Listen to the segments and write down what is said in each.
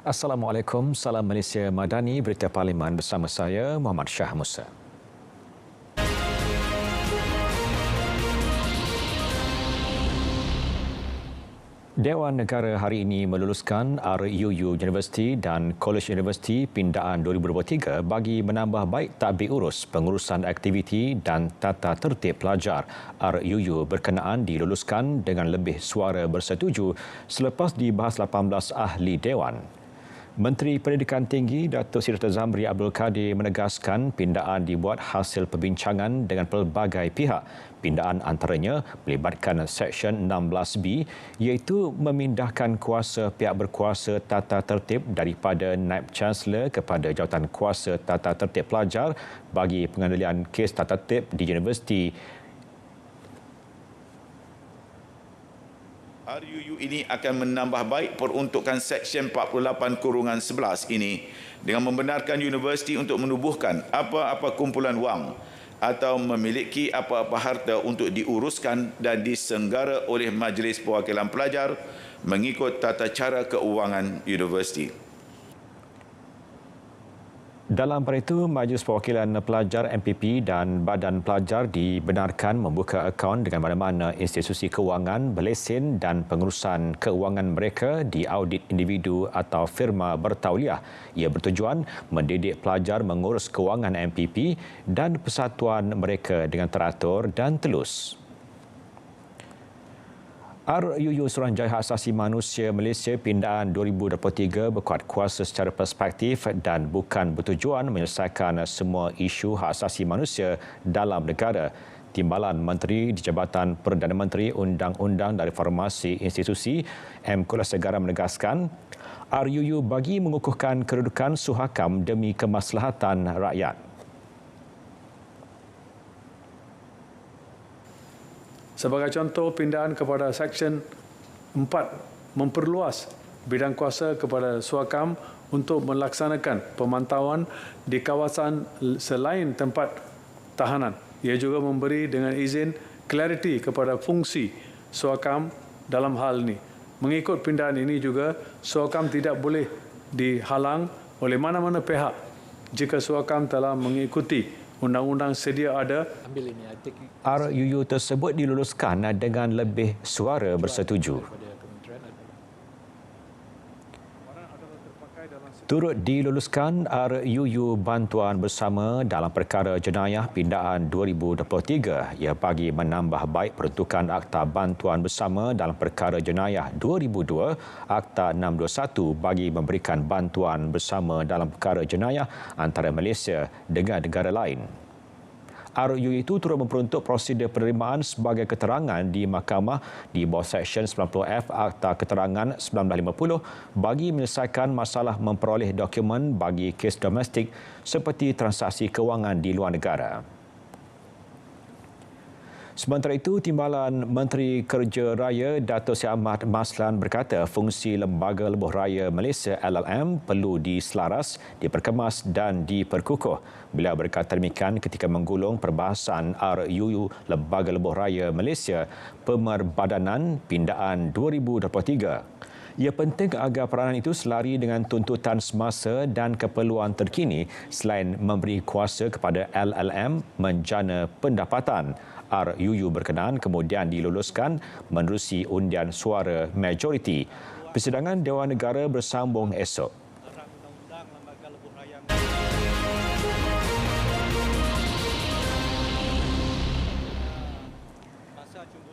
Assalamualaikum, salam Malaysia Madani, Berita Parlimen bersama saya, Muhammad Shah Musa. Dewan Negara hari ini meluluskan RUU Universiti dan College Universiti Pindaan 2023 bagi menambah baik tadbir urus pengurusan aktiviti dan tata tertib pelajar. RUU berkenaan diluluskan dengan lebih suara bersetuju selepas dibahas 18 ahli Dewan. Menteri Pendidikan Tinggi Datuk Seri Dr. Zamri Abdul Kadir menegaskan pindaan dibuat hasil perbincangan dengan pelbagai pihak. Pindaan antaranya melibatkan Seksyen 16B iaitu memindahkan kuasa pihak berkuasa tata tertib daripada Naib Chancellor kepada Jawatan Kuasa Tata Tertib Pelajar bagi pengendalian kes tata tertib di universiti. RUU ini akan menambah baik peruntukan Seksyen 48(11) ini dengan membenarkan universiti untuk menubuhkan apa-apa kumpulan wang atau memiliki apa-apa harta untuk diuruskan dan disenggara oleh Majlis Perwakilan Pelajar mengikut tata cara keuangan universiti. Dalam pada itu, Majlis Perwakilan Pelajar MPP dan Badan Pelajar dibenarkan membuka akaun dengan mana-mana institusi kewangan berlesen dan pengurusan keuangan mereka diaudit individu atau firma bertauliah. Ia bertujuan mendidik pelajar mengurus kewangan MPP dan persatuan mereka dengan teratur dan telus. RUU Suruhanjaya Hak Asasi Manusia Malaysia Pindaan 2023 berkuat kuasa secara perspektif dan bukan bertujuan menyelesaikan semua isu hak asasi manusia dalam negara. Timbalan Menteri di Jabatan Perdana Menteri Undang-Undang dan Reformasi Institusi M. Kulasegara menegaskan RUU bagi mengukuhkan kedudukan Suhakam demi kemaslahatan rakyat. Sebagai contoh, pindaan kepada Seksyen 4 memperluas bidang kuasa kepada Suhakam untuk melaksanakan pemantauan di kawasan selain tempat tahanan. Ia juga memberi dengan izin clariti kepada fungsi Suhakam dalam hal ini. Mengikut pindaan ini juga, Suhakam tidak boleh dihalang oleh mana-mana pihak jika Suhakam telah mengikuti undang-undang sedia ada. RUU tersebut diluluskan dengan lebih suara bersetuju. Turut diluluskan RUU Bantuan Bersama dalam perkara jenayah pindaan 2023. Ia bagi menambah baik peruntukan Akta Bantuan Bersama dalam perkara jenayah 2002, Akta 621 bagi memberikan bantuan bersama dalam perkara jenayah antara Malaysia dengan negara lain. RUU itu turut memperuntuk prosedur penerimaan sebagai keterangan di mahkamah di bawah Seksyen 90F Akta Keterangan 1950 bagi menyelesaikan masalah memperoleh dokumen bagi kes domestik seperti transaksi kewangan di luar negara. Sementara itu, Timbalan Menteri Kerja Raya Dato' Seri Ahmad Maslan berkata fungsi Lembaga Lebuh Raya Malaysia LLM perlu diselaras, diperkemas dan diperkukuh. Beliau berkata demikian ketika menggulung perbahasan RUU Lembaga Lebuh Raya Malaysia Pemerbadanan Pindaan 2023. Ia penting agar peranan itu selari dengan tuntutan semasa dan keperluan terkini selain memberi kuasa kepada LLM menjana pendapatan. RUU berkenaan kemudian diluluskan menerusi undian suara majoriti. Persidangan Dewan Negara bersambung esok.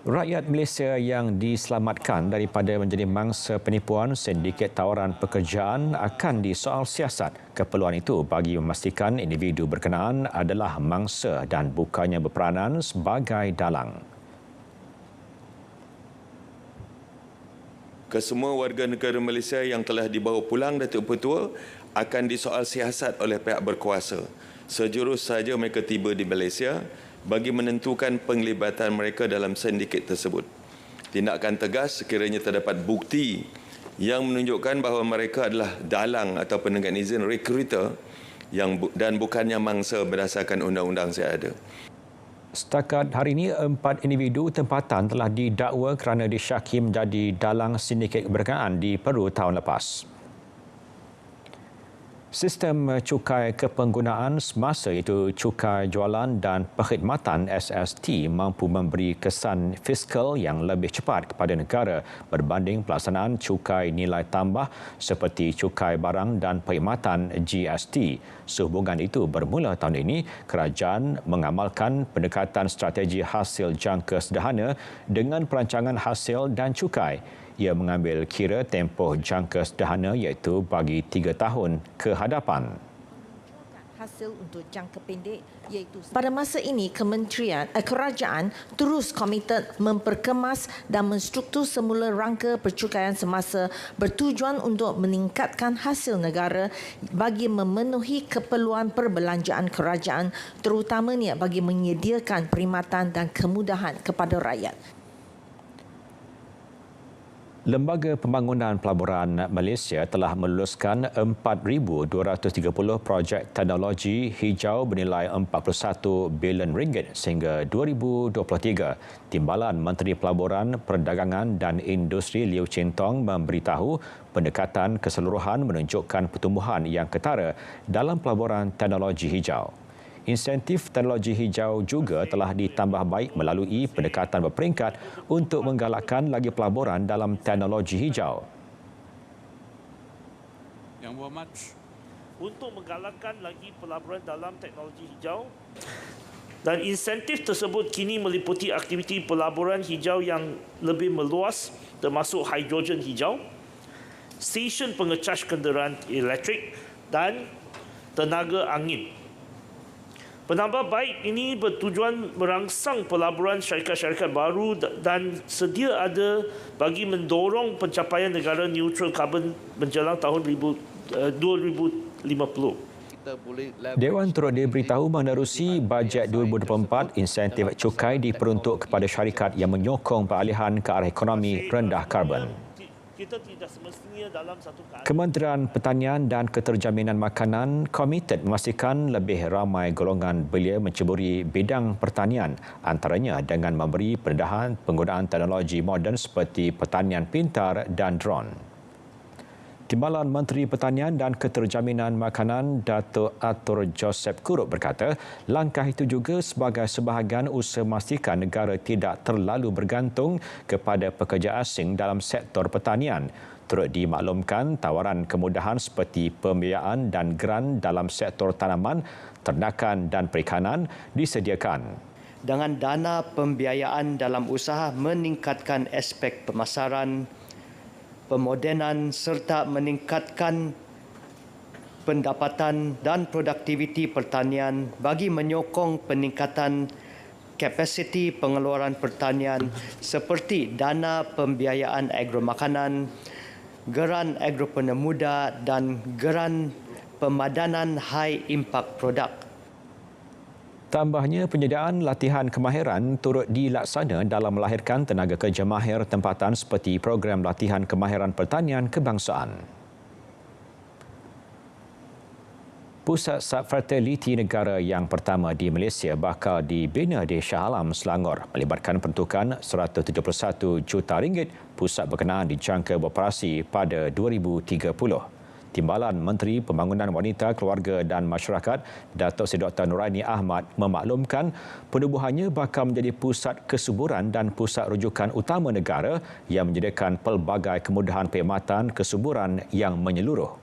Rakyat Malaysia yang diselamatkan daripada menjadi mangsa penipuan sindiket tawaran pekerjaan akan disoal siasat. Keperluan itu bagi memastikan individu berkenaan adalah mangsa dan bukannya berperanan sebagai dalang. Kesemua warga negara Malaysia yang telah dibawa pulang Datuk Petua akan disoal siasat oleh pihak berkuasa. Sejurus sahaja mereka tiba di Malaysia bagi menentukan penglibatan mereka dalam sindiket tersebut. Tindakan tegas sekiranya terdapat bukti yang menunjukkan bahawa mereka adalah dalang atau dengan izin rekruter dan bukannya mangsa berdasarkan undang-undang yang ada. Setakat hari ini, 4 individu tempatan telah didakwa kerana disyaki menjadi dalang sindiket keberkanaan di Peru tahun lepas. Sistem cukai kepenggunaan semasa iaitu cukai jualan dan perkhidmatan SST mampu memberi kesan fiskal yang lebih cepat kepada negara berbanding pelaksanaan cukai nilai tambah seperti cukai barang dan perkhidmatan GST. Sehubungan itu, bermula tahun ini, kerajaan mengamalkan pendekatan strategi hasil jangka sederhana dengan perancangan hasil dan cukai. Ia mengambil kira tempoh jangka sederhana iaitu bagi 3 tahun ke hadapan. Hasil untuk jangka pendek iaitu pada masa ini kerajaan terus komited memperkemas dan menstruktur semula rangka percukaian semasa bertujuan untuk meningkatkan hasil negara bagi memenuhi keperluan perbelanjaan kerajaan, terutamanya bagi menyediakan perkhidmatan dan kemudahan kepada rakyat. Lembaga Pembangunan Pelaburan Malaysia telah meluluskan 4,230 projek teknologi hijau bernilai 41 bilion ringgit sehingga 2023. Timbalan Menteri Pelaburan, Perdagangan dan Industri Liew Chin Tong memberitahu pendekatan keseluruhan menunjukkan pertumbuhan yang ketara dalam pelaburan teknologi hijau. Insentif teknologi hijau juga telah ditambah baik melalui pendekatan berperingkat untuk menggalakkan lagi pelaburan dalam teknologi hijau. Yang Berhormat, untuk menggalakkan lagi pelaburan dalam teknologi hijau dan insentif tersebut kini meliputi aktiviti pelaburan hijau yang lebih meluas termasuk hidrogen hijau, stesen pengecas kenderaan elektrik dan tenaga angin. Penambah baik ini bertujuan merangsang pelaburan syarikat-syarikat baru dan sedia ada bagi mendorong pencapaian negara neutral karbon menjelang tahun 2050. Dewan turut diberitahu menerusi bajet 2024, insentif cukai diperuntuk kepada syarikat yang menyokong peralihan ke arah ekonomi rendah karbon. Kita tidak semestinya dalam satu keadaan. Kementerian Pertanian dan Keterjaminan Makanan komited memastikan lebih ramai golongan belia menceburi bidang pertanian, antaranya dengan memberi pendedahan penggunaan teknologi moden seperti pertanian pintar dan drone. Timbalan Menteri Pertanian dan Keterjaminan Makanan Datuk Atur Joseph Kurup berkata, langkah itu juga sebagai sebahagian usaha memastikan negara tidak terlalu bergantung kepada pekerja asing dalam sektor pertanian. Turut dimaklumkan tawaran kemudahan seperti pembiayaan dan geran dalam sektor tanaman, ternakan dan perikanan disediakan. Dengan dana pembiayaan dalam usaha meningkatkan aspek pemasaran, pemodenan serta meningkatkan pendapatan dan produktiviti pertanian bagi menyokong peningkatan kapasiti pengeluaran pertanian seperti dana pembiayaan agromakanan, geran agropreneur muda dan geran pemadanan high impact produk. Tambahnya, penyediaan latihan kemahiran turut dilaksana dalam melahirkan tenaga kerja mahir tempatan seperti program latihan kemahiran pertanian kebangsaan. Pusat Subfertility Negara yang pertama di Malaysia bakal dibina di Shah Alam, Selangor, melibatkan peruntukan RM171 juta. Pusat berkenaan dijangka beroperasi pada 2030. Timbalan Menteri Pembangunan Wanita, Keluarga dan Masyarakat, Datuk Seri Dr. Nuraini Ahmad memaklumkan penubuhannya bakal menjadi pusat kesuburan dan pusat rujukan utama negara yang menyediakan pelbagai kemudahan perkhidmatan kesuburan yang menyeluruh.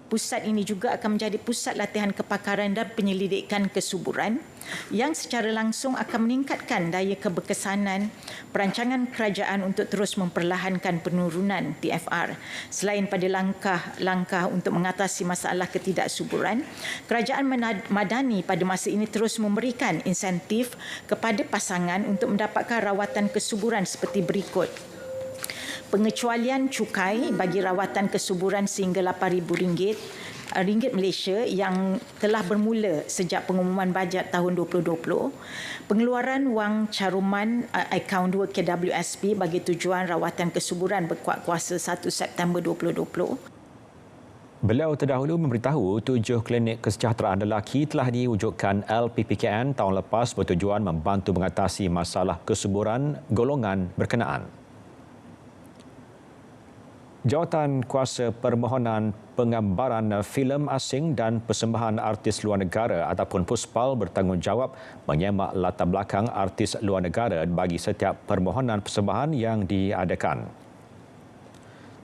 Pusat ini juga akan menjadi pusat latihan kepakaran dan penyelidikan kesuburan yang secara langsung akan meningkatkan daya keberkesanan perancangan kerajaan untuk terus memperlahankan penurunan TFR. Selain pada langkah-langkah untuk mengatasi masalah ketidaksuburan, kerajaan madani pada masa ini terus memberikan insentif kepada pasangan untuk mendapatkan rawatan kesuburan seperti berikut. Pengecualian cukai bagi rawatan kesuburan sehingga RM8,000 ringgit Malaysia yang telah bermula sejak pengumuman bajet tahun 2020. Pengeluaran wang caruman akaun 2 KWSP bagi tujuan rawatan kesuburan berkuat kuasa 1 September 2020. Beliau terdahulu memberitahu 7 klinik kesejahteraan lelaki telah diwujudkan LPPKN tahun lepas bertujuan membantu mengatasi masalah kesuburan golongan berkenaan. Jawatan Kuasa Permohonan Penggambaran Filem Asing dan Persembahan Artis Luar Negara ataupun PUSPAL bertanggungjawab menyemak latar belakang artis luar negara bagi setiap permohonan persembahan yang diadakan.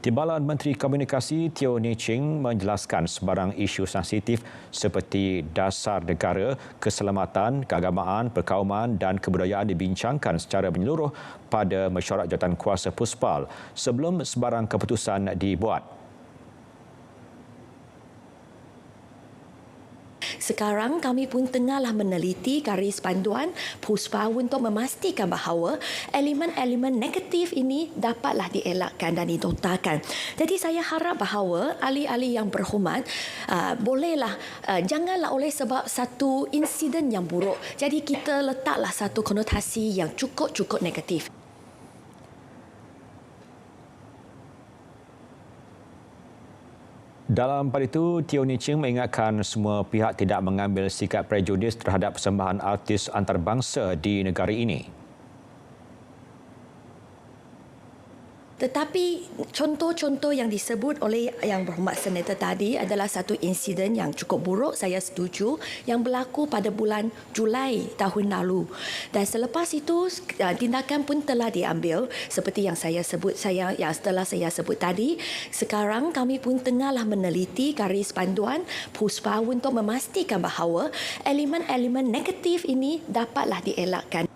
Timbalan Menteri Komunikasi Teo Nii Ching menjelaskan sebarang isu sensitif seperti dasar negara, keselamatan, keagamaan, perkauman dan kebudayaan dibincangkan secara menyeluruh pada mesyuarat jawatan kuasa PUSPAL sebelum sebarang keputusan dibuat. Sekarang kami pun tengahlah meneliti garis panduan PUSPAL untuk memastikan bahawa elemen-elemen negatif ini dapatlah dielakkan dan dinotakan. Jadi saya harap bahawa ahli-ahli yang berhormat bolehlah janganlah oleh sebab satu insiden yang buruk jadi kita letaklah satu konotasi yang cukup negatif. Dalam pada itu, Teo Nii Ching mengingatkan semua pihak tidak mengambil sikap prejudis terhadap persembahan artis antarabangsa di negara ini. Tetapi contoh-contoh yang disebut oleh Yang Berhormat Senator tadi adalah satu insiden yang cukup buruk, saya setuju, yang berlaku pada bulan Julai tahun lalu. Dan selepas itu tindakan pun telah diambil seperti yang saya sebut setelah saya sebut tadi. Sekarang kami pun tengahlah meneliti garis panduan PUSPAL untuk memastikan bahawa elemen-elemen negatif ini dapatlah dielakkan.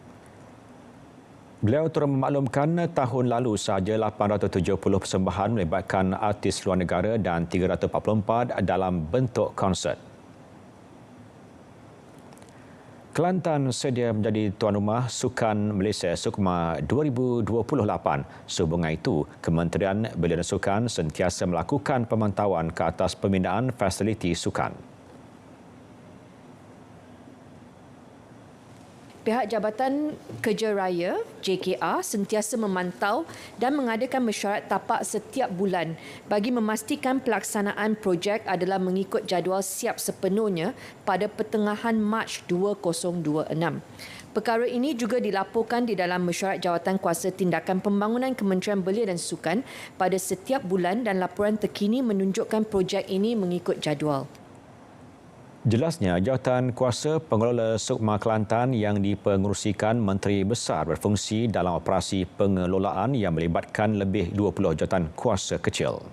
Beliau turut memaklumkan tahun lalu sahaja 870 persembahan melibatkan artis luar negara dan 344 dalam bentuk konsert. Kelantan sedia menjadi tuan rumah Sukan Malaysia SUKMA 2028. Sehubungan itu, Kementerian Belia dan Sukan sentiasa melakukan pemantauan ke atas pembinaan fasiliti sukan. Pihak Jabatan Kerja Raya JKR sentiasa memantau dan mengadakan mesyuarat tapak setiap bulan bagi memastikan pelaksanaan projek adalah mengikut jadual siap sepenuhnya pada pertengahan Mac 2026. Perkara ini juga dilaporkan di dalam mesyuarat jawatan kuasa tindakan pembangunan Kementerian Belia dan Sukan pada setiap bulan dan laporan terkini menunjukkan projek ini mengikut jadual. Jelasnya, jawatan kuasa pengelola SUKMA Kelantan yang dipengerusikan Menteri Besar berfungsi dalam operasi pengelolaan yang melibatkan lebih 20 jawatan kuasa kecil.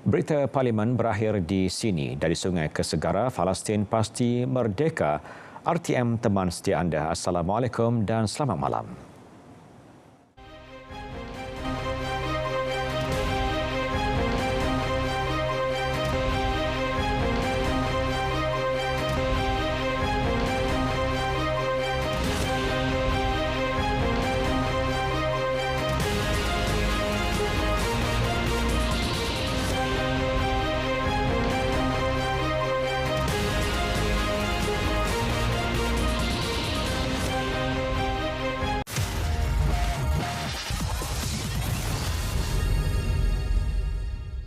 Berita Parlimen berakhir di sini. Dari Sungai ke Segara, Palestin pasti merdeka. RTM teman setia anda. Assalamualaikum dan selamat malam.